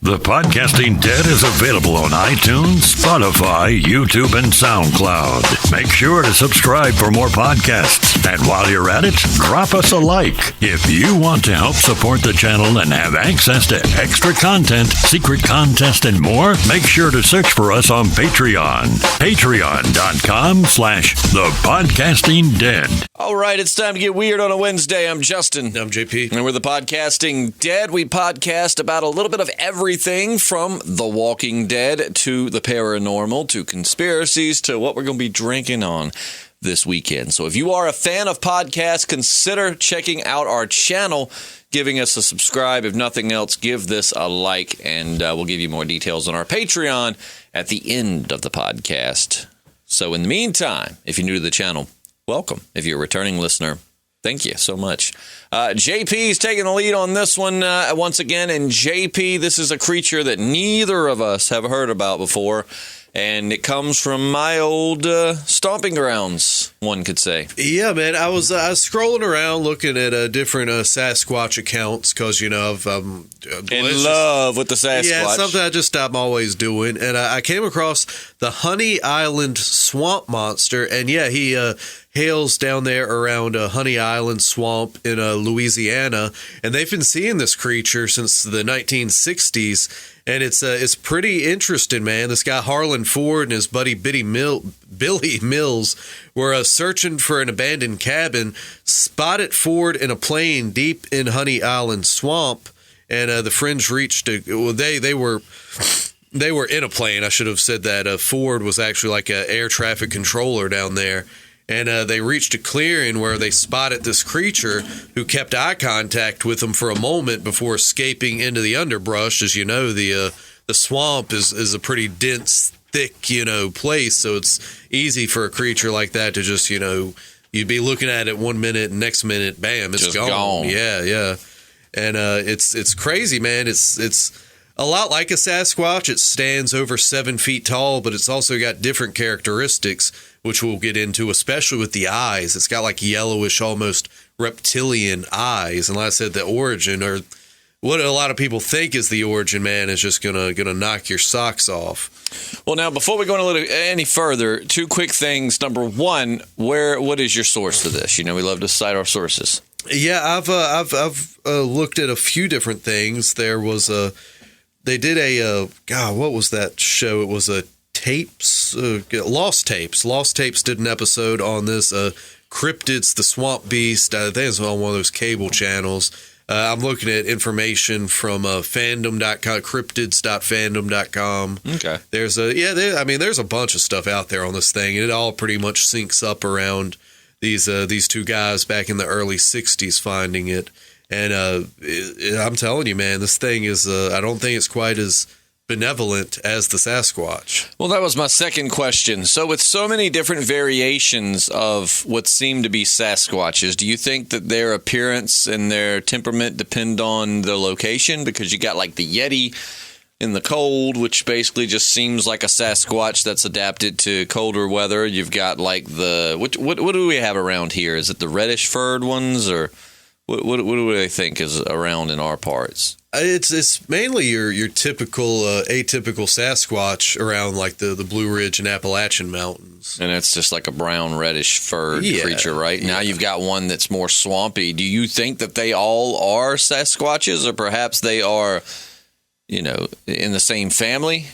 The Podcasting Dead is available on iTunes, Spotify, YouTube, and SoundCloud. Make sure to subscribe for more podcasts. And while you're at it, drop us a like. If you want to help support the channel and have access to extra content, secret contests, and more, make sure to search for us on Patreon. Patreon.com/thepodcastingdead. All right, it's time to get weird on a Wednesday. I'm Justin. I'm JP. And we're the Podcasting Dead. We podcast about a little bit of everything from The Walking Dead to the paranormal to conspiracies to what we're going to be drinking on this weekend. So if you are a fan of podcasts, consider checking out our channel, giving us a subscribe. If nothing else, give this a like, and we'll give you more details on our Patreon at the end of the podcast. So in the meantime, if you're new to the channel, welcome. If you're a returning listener, thank you so much. JP's taking the lead on this one once again. And JP, this is a creature that neither of us have heard about before. And it comes from my old stomping grounds, one could say. Yeah, man. I was scrolling around looking at different Sasquatch accounts because, you know, I'm in love with the Sasquatch. Yeah, it's something I'm always doing. And I came across the Honey Island Swamp Monster. And, yeah, he hails down there around Honey Island Swamp in Louisiana. And they've been seeing this creature since the 1960s. And it's pretty interesting, man. This guy Harlan Ford and his buddy Billy Mills were searching for an abandoned cabin, spotted Ford in a plane deep in Honey Island Swamp, and the friends reached they were in a plane. I should have said that. Ford was actually like an air traffic controller down there. And they reached a clearing where they spotted this creature who kept eye contact with them for a moment before escaping into the underbrush. As you know, the swamp is a pretty dense, thick, place. So it's easy for a creature like that to just, you'd be looking at it 1 minute and next minute, bam, it's just gone. Yeah. And it's crazy, man. It's a lot like a Sasquatch. It stands over 7 feet tall, but it's also got different characteristics, which we'll get into, especially with the eyes. It's got like yellowish, almost reptilian eyes. And like I said, the origin, or what a lot of people think is the origin, man, is just gonna knock your socks off. Well, now, before we go any further, two quick things. Number one, what is your source for this? We love to cite our sources. Yeah, I've looked at a few different things. There was they did what was that show? It was Lost Tapes. Lost Tapes did an episode on this cryptids, the swamp beast. I think it's on one of those cable channels. I'm looking at information from fandom.com, cryptids.fandom.com. Okay. There's a bunch of stuff out there on this thing. It all pretty much syncs up around these two guys back in the early 60s finding it. And I'm telling you, man, this thing is, I don't think it's quite as benevolent as the Sasquatch. Well, that was my second question. So with so many different variations of what seem to be Sasquatches, do you think that their appearance and their temperament depend on the location? Because you got like the Yeti in the cold, which basically just seems like a Sasquatch that's adapted to colder weather. You've got like what do we have around here? Is it the reddish furred ones, or what do they think is around in our parts? It's mainly your typical atypical Sasquatch around like the Blue Ridge and Appalachian Mountains. And it's just like a brown reddish furred creature, right? Yeah. Now you've got one that's more swampy. Do you think that they all are Sasquatches, or perhaps they are, in the same family?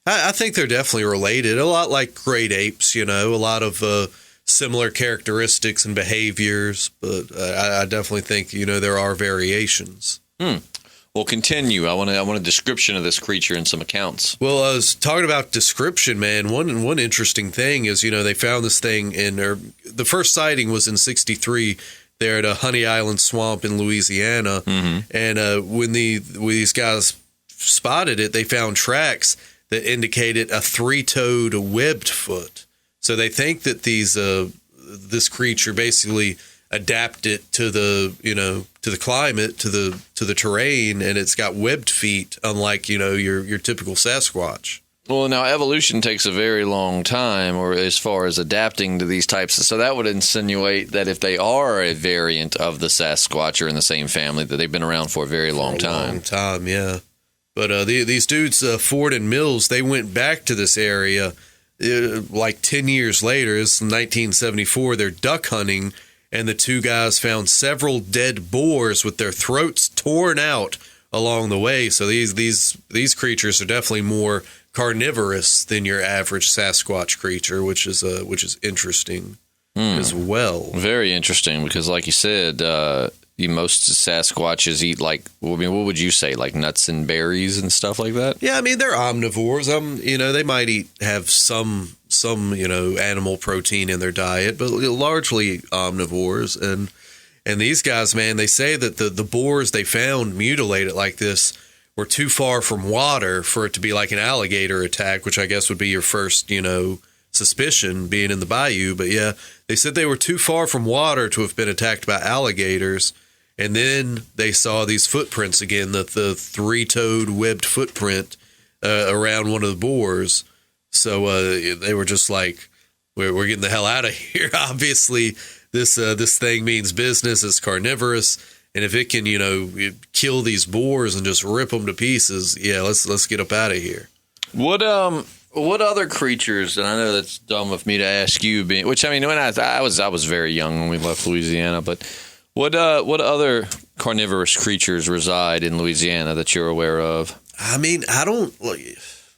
I think they're definitely related. A lot like great apes, a lot of similar characteristics and behaviors, but I definitely think, there are variations. Well, continue. I want a description of this creature and some accounts. Well, I was talking about description, man. One interesting thing is, they found this thing the first sighting was in 1963 there at a Honey Island Swamp in Louisiana. Mm-hmm. And when these guys spotted it, they found tracks that indicated a 3-toed webbed foot. So they think that this creature basically adapted to the climate, to the terrain, and it's got webbed feet, unlike your typical Sasquatch. Well, now evolution takes a very long time, or as far as adapting to these types. So that would insinuate that if they are a variant of the Sasquatch or in the same family, that they've been around for a very long time. Long time, yeah. But these dudes, Ford and Mills, they went back to this area like 10 years later. It's 1974. They're duck hunting, and the two guys found several dead boars with their throats torn out along the way. So these creatures are definitely more carnivorous than your average Sasquatch creature, which is interesting as well. Very interesting, because like you said, most Sasquatches eat, like, I mean, what would you say, like nuts and berries and stuff like that? Yeah, I mean, they're omnivores. They might have some animal protein in their diet, but largely omnivores. And these guys, man, they say that the boars they found mutilated like this were too far from water for it to be like an alligator attack, which I guess would be your first, suspicion being in the bayou. But yeah, they said they were too far from water to have been attacked by alligators. And then they saw these footprints again, the three-toed webbed footprint around one of the boars. So they were just like, we're getting the hell out of here. Obviously, this thing means business. It's carnivorous, and if it can, kill these boars and just rip them to pieces, yeah, let's get up out of here. What other creatures? And I know that's dumb of me to ask you, which I mean, when I was very young when we left Louisiana, but what other carnivorous creatures reside in Louisiana that you're aware of? I mean, I don't.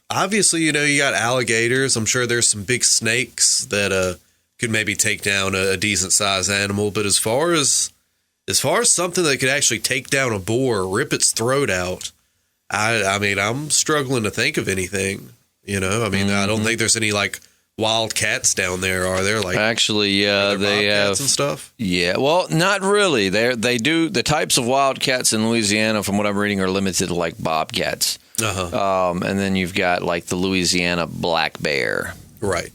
Obviously, you got alligators. I'm sure there's some big snakes that could maybe take down a decent sized animal. But as far as something that could actually take down a boar, or rip its throat out, I mean, I'm struggling to think of anything. I mean, I don't think there's any like wild cats down there, are there? Like, actually, yeah, they have and stuff. Yeah, well, not really. They do the types of wildcats in Louisiana, from what I'm reading, are limited to like bobcats. And then you've got like the Louisiana black bear, right?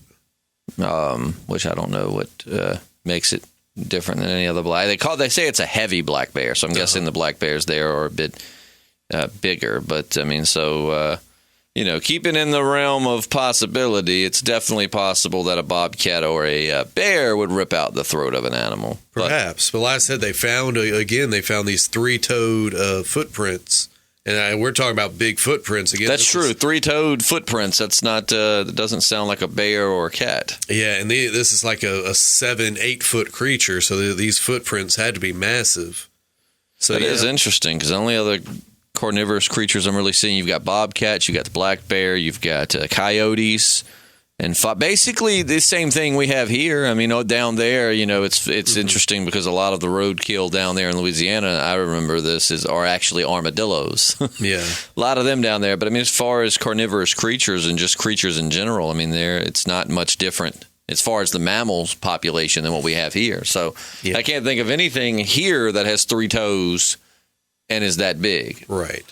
Which I don't know what makes it different than any other black. They say it's a heavy black bear, so I'm guessing the black bears there are a bit bigger. But I mean, so. Keeping in the realm of possibility, it's definitely possible that a bobcat or a bear would rip out the throat of an animal. Perhaps. But like I said, they found these three-toed footprints. And we're talking about big footprints again. That's true. Three-toed footprints. That's not. That doesn't sound like a bear or a cat. Yeah, and this is like a 7-8 foot creature. So these footprints had to be massive. So that is interesting, because the only other carnivorous creatures I'm really seeing, you've got bobcats, you've got the black bear, you've got coyotes, and basically the same thing we have here. I mean, down there, it's interesting because a lot of the roadkill down there in Louisiana, I remember are actually armadillos. Yeah, a lot of them down there. But I mean, as far as carnivorous creatures and just creatures in general, I mean, it's not much different as far as the mammals population than what we have here. So yeah. I can't think of anything here that has 3 toes and is that big. Right.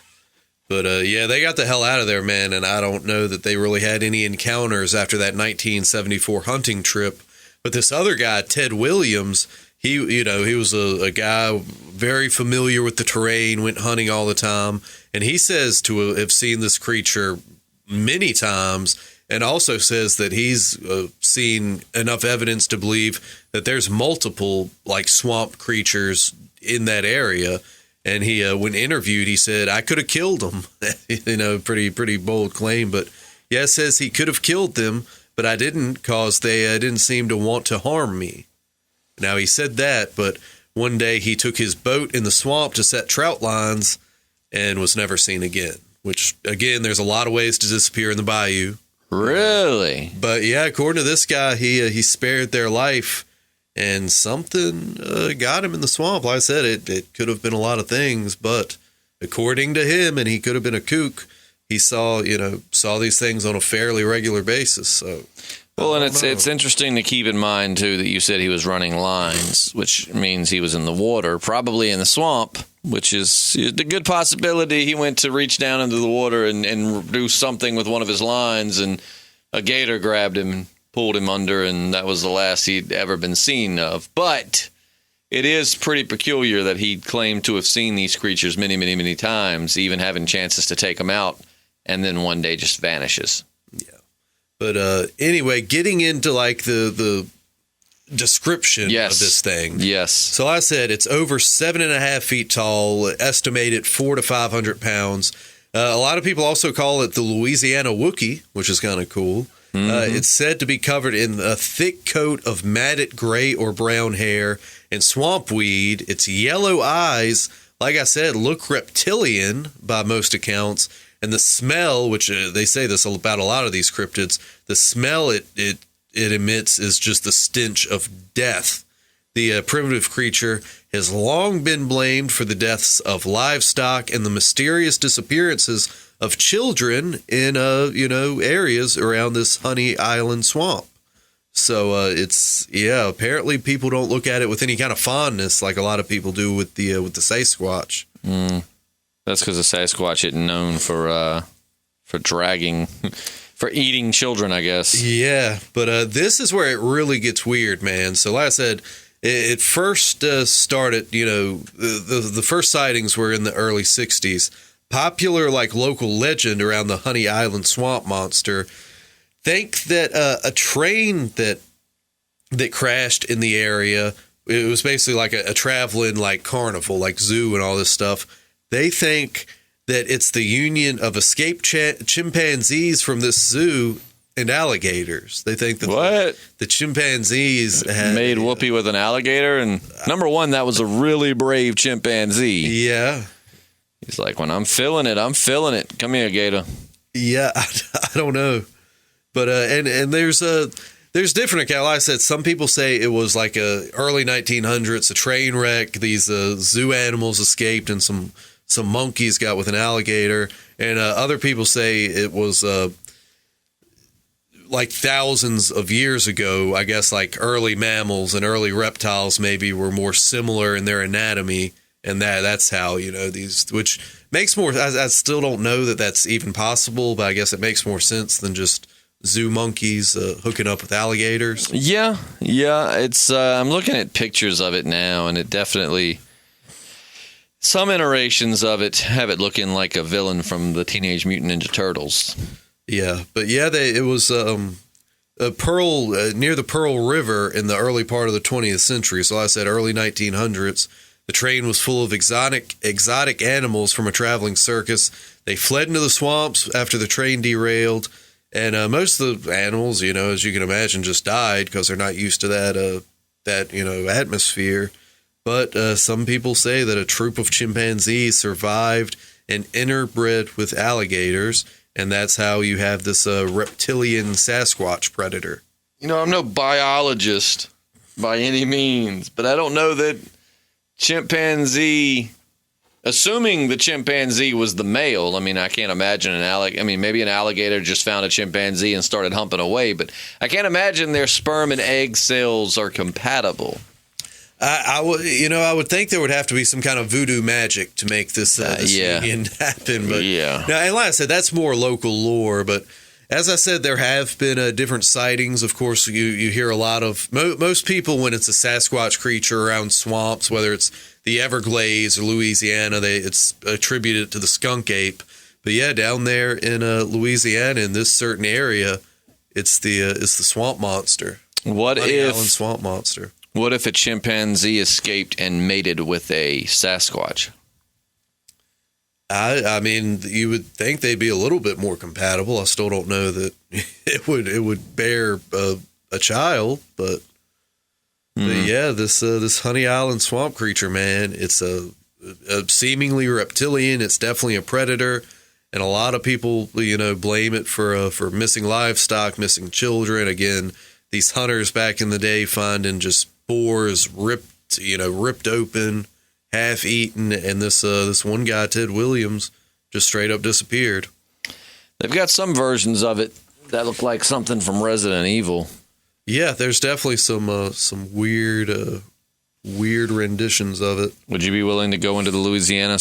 But, yeah, they got the hell out of there, man, and I don't know that they really had any encounters after that 1974 hunting trip. But this other guy, Ted Williams, he was a guy very familiar with the terrain, went hunting all the time, and he says to have seen this creature many times, and also says that he's seen enough evidence to believe that there's multiple, like, swamp creatures in that area. And he, when interviewed, he said, I could have killed them. Pretty bold claim. But, yeah, it says he could have killed them, but I didn't, because they didn't seem to want to harm me. Now, he said that, but one day he took his boat in the swamp to set trout lines and was never seen again. Which, again, there's a lot of ways to disappear in the bayou. Really? But, yeah, according to this guy, he spared their life. And something got him in the swamp. Like I said, it could have been a lot of things, but according to him, and he could have been a kook, he saw these things on a fairly regular basis. So, well, and it's interesting to keep in mind too that you said he was running lines, which means he was in the water, probably in the swamp, which is a good possibility. He went to reach down into the water and do something with one of his lines, and a gator grabbed him and pulled him under, and that was the last he'd ever been seen of. But it is pretty peculiar that he claimed to have seen these creatures many, many, many times, even having chances to take them out, and then one day just vanishes. Yeah. But anyway, getting into like the description of this thing. Yes. So like I said, it's over 7.5 feet tall, estimated 400 to 500 pounds. A lot of people also call it the Louisiana Wookiee, which is kind of cool. It's said to be covered in a thick coat of matted gray or brown hair and swamp weed. Its yellow eyes, like I said, look reptilian by most accounts. And the smell, which they say this about a lot of these cryptids, the smell it emits is just the stench of death. The primitive creature has long been blamed for the deaths of livestock and the mysterious disappearances of children in areas around this Honey Island swamp. So apparently people don't look at it with any kind of fondness like a lot of people do with the Sasquatch. That's because the Sasquatch isn't known for dragging, for eating children, I guess. Yeah, but this is where it really gets weird, man. So like I said, it first started, the first sightings were in the early 60s. Popular, local legend around the Honey Island swamp monster think that a train that crashed in the area, it was basically like a traveling carnival, zoo and all this stuff. They think that it's the union of escaped chimpanzees from this zoo and alligators. They think that the chimpanzees had made whoopee with an alligator, and number one, that was a really brave chimpanzee. Yeah. He's like, when I'm feeling it, I'm feeling it. Come here, gator. Yeah, I don't know. But and there's different accounts. Like I said, some people say it was like early 1900s, a train wreck. These zoo animals escaped, and some monkeys got with an alligator. And other people say it was thousands of years ago. I guess early mammals and early reptiles maybe were more similar in their anatomy. And that's how, these, which makes more, I still don't know that that's even possible, but I guess it makes more sense than just zoo monkeys hooking up with alligators. Yeah. It's, I'm looking at pictures of it now, and it definitely, some iterations of it have it looking like a villain from the Teenage Mutant Ninja Turtles. Yeah, but it was a Pearl, near the Pearl River in the early part of the 20th century. So like I said, early 1900s. The train was full of exotic animals from a traveling circus. They fled into the swamps after the train derailed, and most of the animals, as you can imagine, just died because they're not used to that atmosphere. But some people say that a troop of chimpanzees survived and interbred with alligators, and that's how you have this reptilian Sasquatch predator. I'm no biologist by any means, but I don't know that chimpanzee, assuming the chimpanzee was the male, I can't imagine maybe an alligator just found a chimpanzee and started humping away, but I can't imagine their sperm and egg cells are compatible. I would think there would have to be some kind of voodoo magic to make this union happen. But yeah. Now, and like I said, that's more local lore, but as I said, there have been different sightings. Of course, you hear a lot of most people when it's a Sasquatch creature around swamps, whether it's the Everglades or Louisiana, it's attributed to the skunk ape. But yeah, down there in Louisiana, in this certain area, it's the swamp monster. Honey Island swamp monster? What if a chimpanzee escaped and mated with a Sasquatch? I mean, you would think they'd be a little bit more compatible. I still don't know that it would bear a child, but yeah, this Honey Island swamp creature, man, it's a seemingly reptilian. It's definitely a predator, and a lot of people, blame it for missing livestock, missing children. Again, these hunters back in the day finding just boars ripped open, half eaten, and this one guy, Ted Williams, just straight up disappeared. They've got some versions of it that look like something from Resident Evil. Yeah, there's definitely some weird renditions of it. Would you be willing to go into the Louisiana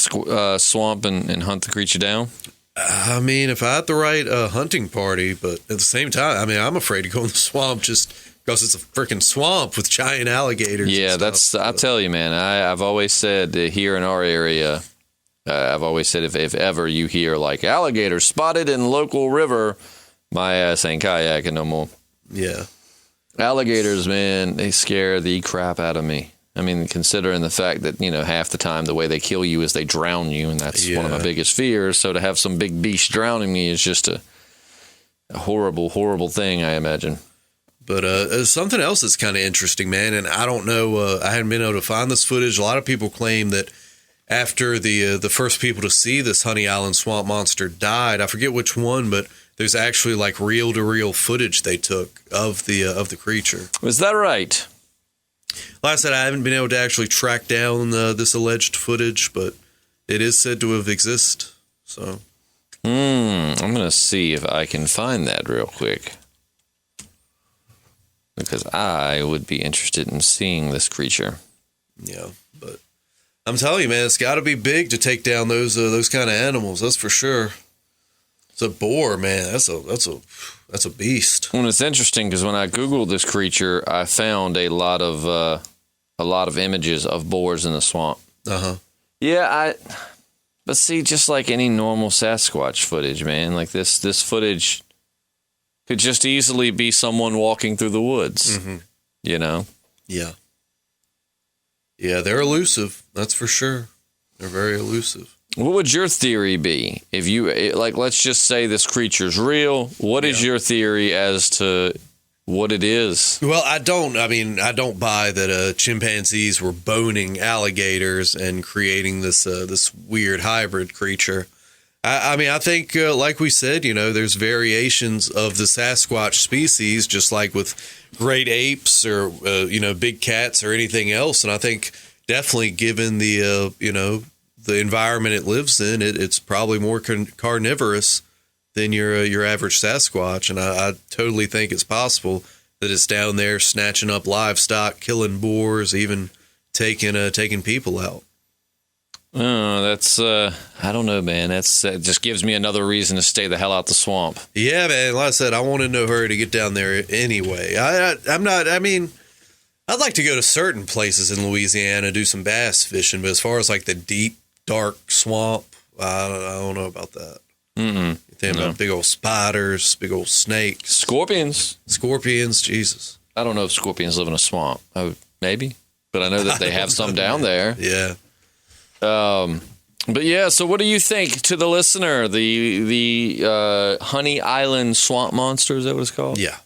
swamp and hunt the creature down? I mean, if I had the right hunting party, but at the same time, I'm afraid to go in the swamp just because it's a freaking swamp with giant alligators. Yeah, I'll tell you, man. I've always said here in our area, if ever you hear alligators spotted in local river, my ass ain't kayaking no more. Yeah. Alligators, man, they scare the crap out of me. I mean, considering the fact that, half the time the way they kill you is they drown you, and that's one of my biggest fears. So to have some big beast drowning me is just a horrible, horrible thing, I imagine. But something else that's kind of interesting, man, and I don't know, I hadn't been able to find this footage. A lot of people claim that after the first people to see this Honey Island swamp monster died, I forget which one, but there's actually like reel-to-reel footage they took of the creature. Was that right? Like I said, I haven't been able to actually track down this alleged footage, but it is said to have existed. So, I'm gonna see if I can find that real quick, because I would be interested in seeing this creature. Yeah, but I'm telling you, man, it's got to be big to take down those kind of animals. That's for sure. It's a boar, man. That's a beast. Well, it's interesting because when I Googled this creature, I found a lot of images of boars in the swamp. Yeah, but see, just like any normal Sasquatch footage, man, like this footage could just easily be someone walking through the woods. Yeah. Yeah, they're elusive. That's for sure. They're very elusive. What would your theory be if you, like, let's just say this creature's real? What is your theory as to what it is? Well, I don't buy that chimpanzees were boning alligators and creating this weird hybrid creature. I think, like we said, there's variations of the Sasquatch species, just like with great apes or, big cats or anything else. And I think definitely given the environment it lives in, it's probably more carnivorous than your average Sasquatch. And I totally think it's possible that it's down there snatching up livestock, killing boars, even taking people out. Oh, that's, I don't know, man. That just gives me another reason to stay the hell out the swamp. Yeah, man. Like I said, I want in no hurry to get down there anyway. I'd like to go to certain places in Louisiana, do some bass fishing, but as far as like the deep, dark swamp, I don't know about that. You think about big old spiders, big old snakes. Scorpions, Jesus. I don't know if scorpions live in a swamp. Maybe, but I know that they have some down there. Yeah. But yeah, so what do you think, to the listener, the Honey Island swamp monster, is that what it's called? Yeah.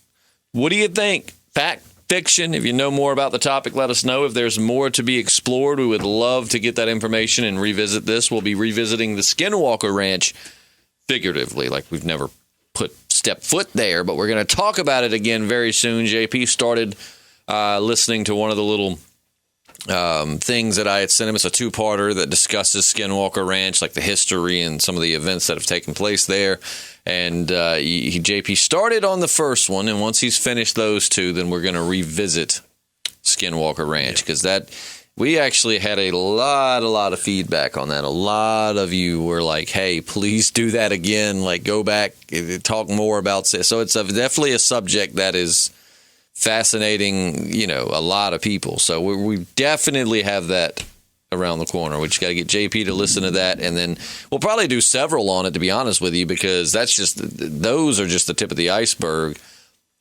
What do you think? Fact, fiction? If you know more about the topic, let us know. If there's more to be explored, we would love to get that information and revisit this. We'll be revisiting the Skinwalker Ranch figuratively, like we've never stepped foot there, but we're going to talk about it again very soon. JP started listening to one of the little things that I had sent him. It's a two-parter that discusses Skinwalker Ranch, like the history and some of the events that have taken place there. And JP started on the first one, and once he's finished those two, then we're going to revisit Skinwalker Ranch, because we actually had a lot of feedback on that. A lot of you were like, hey, please do that again. Like, go back, talk more about this. So it's definitely a subject that is fascinating, a lot of people. So we definitely have that around the corner. We just got to get JP to listen to that, and then we'll probably do several on it, to be honest with you, because those are just the tip of the iceberg.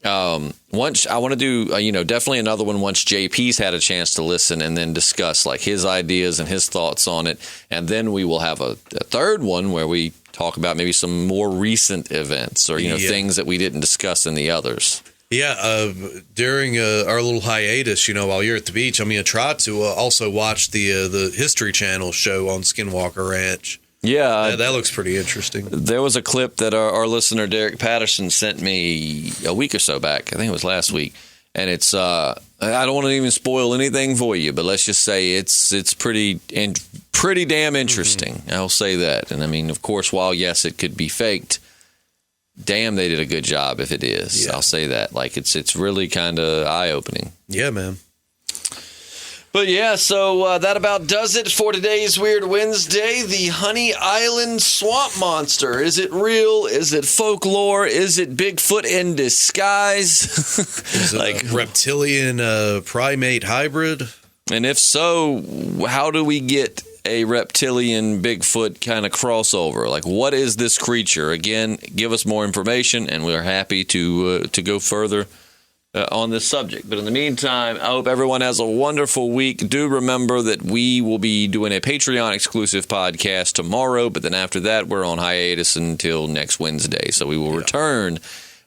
Once I want to do, definitely another one once JP's had a chance to listen and then discuss like his ideas and his thoughts on it. And then we will have a third one where we talk about maybe some more recent events or, things that we didn't discuss in the others. Yeah, during our little hiatus, while you're at the beach, I'm going to try to also watch the History Channel show on Skinwalker Ranch. Yeah, that looks pretty interesting. There was a clip that our listener Derek Patterson sent me a week or so back. I think it was last week, and it's I don't want to even spoil anything for you, but let's just say it's pretty damn interesting. I'll say that. And I mean, of course, while yes, it could be faked, damn, they did a good job if it is. Yeah. I'll say that. Like, it's really kind of eye-opening. Yeah, man. But yeah, so that about does it for today's Weird Wednesday. The Honey Island swamp monster. Is it real? Is it folklore? Is it Bigfoot in disguise? Is it like a reptilian primate hybrid? And if so, how do we get a reptilian Bigfoot kind of crossover? Like, what is this creature? Again, give us more information, and we're happy to go further on this subject. But in the meantime, I hope everyone has a wonderful week. Do remember that we will be doing a Patreon exclusive podcast tomorrow, but then after that, we're on hiatus until next Wednesday. So we will return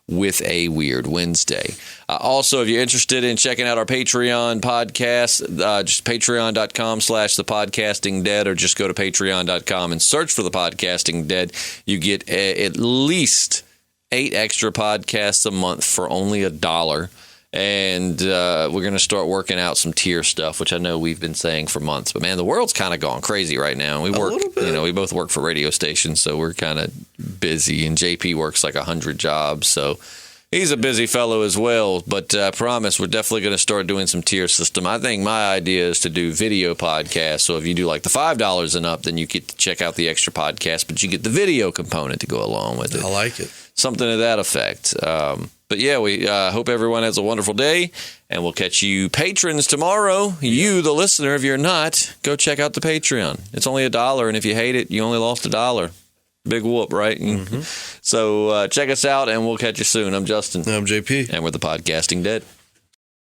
with a Weird Wednesday. Also, if you're interested in checking out our Patreon podcast, just patreon.com/thepodcastingdead, or just go to patreon.com and search for The Podcasting Dead. You get at least 8 extra podcasts a month for only $1. And we're going to start working out some tier stuff, which I know we've been saying for months. But, man, the world's kind of gone crazy right now. We work, we both work for radio stations, so we're kind of busy. And JP works like 100 jobs, so he's a busy fellow as well. But I promise we're definitely going to start doing some tier system. I think my idea is to do video podcasts. So if you do like the $5 and up, then you get to check out the extra podcast, but you get the video component to go along with it. I like it. Something to that effect. But yeah, we hope everyone has a wonderful day, and we'll catch you patrons tomorrow. You, the listener, if you're not, go check out the Patreon. It's only $1, and if you hate it, you only lost $1. Big whoop, right? Mm-hmm. So check us out, and we'll catch you soon. I'm Justin. I'm JP. And we're The Podcasting Dead.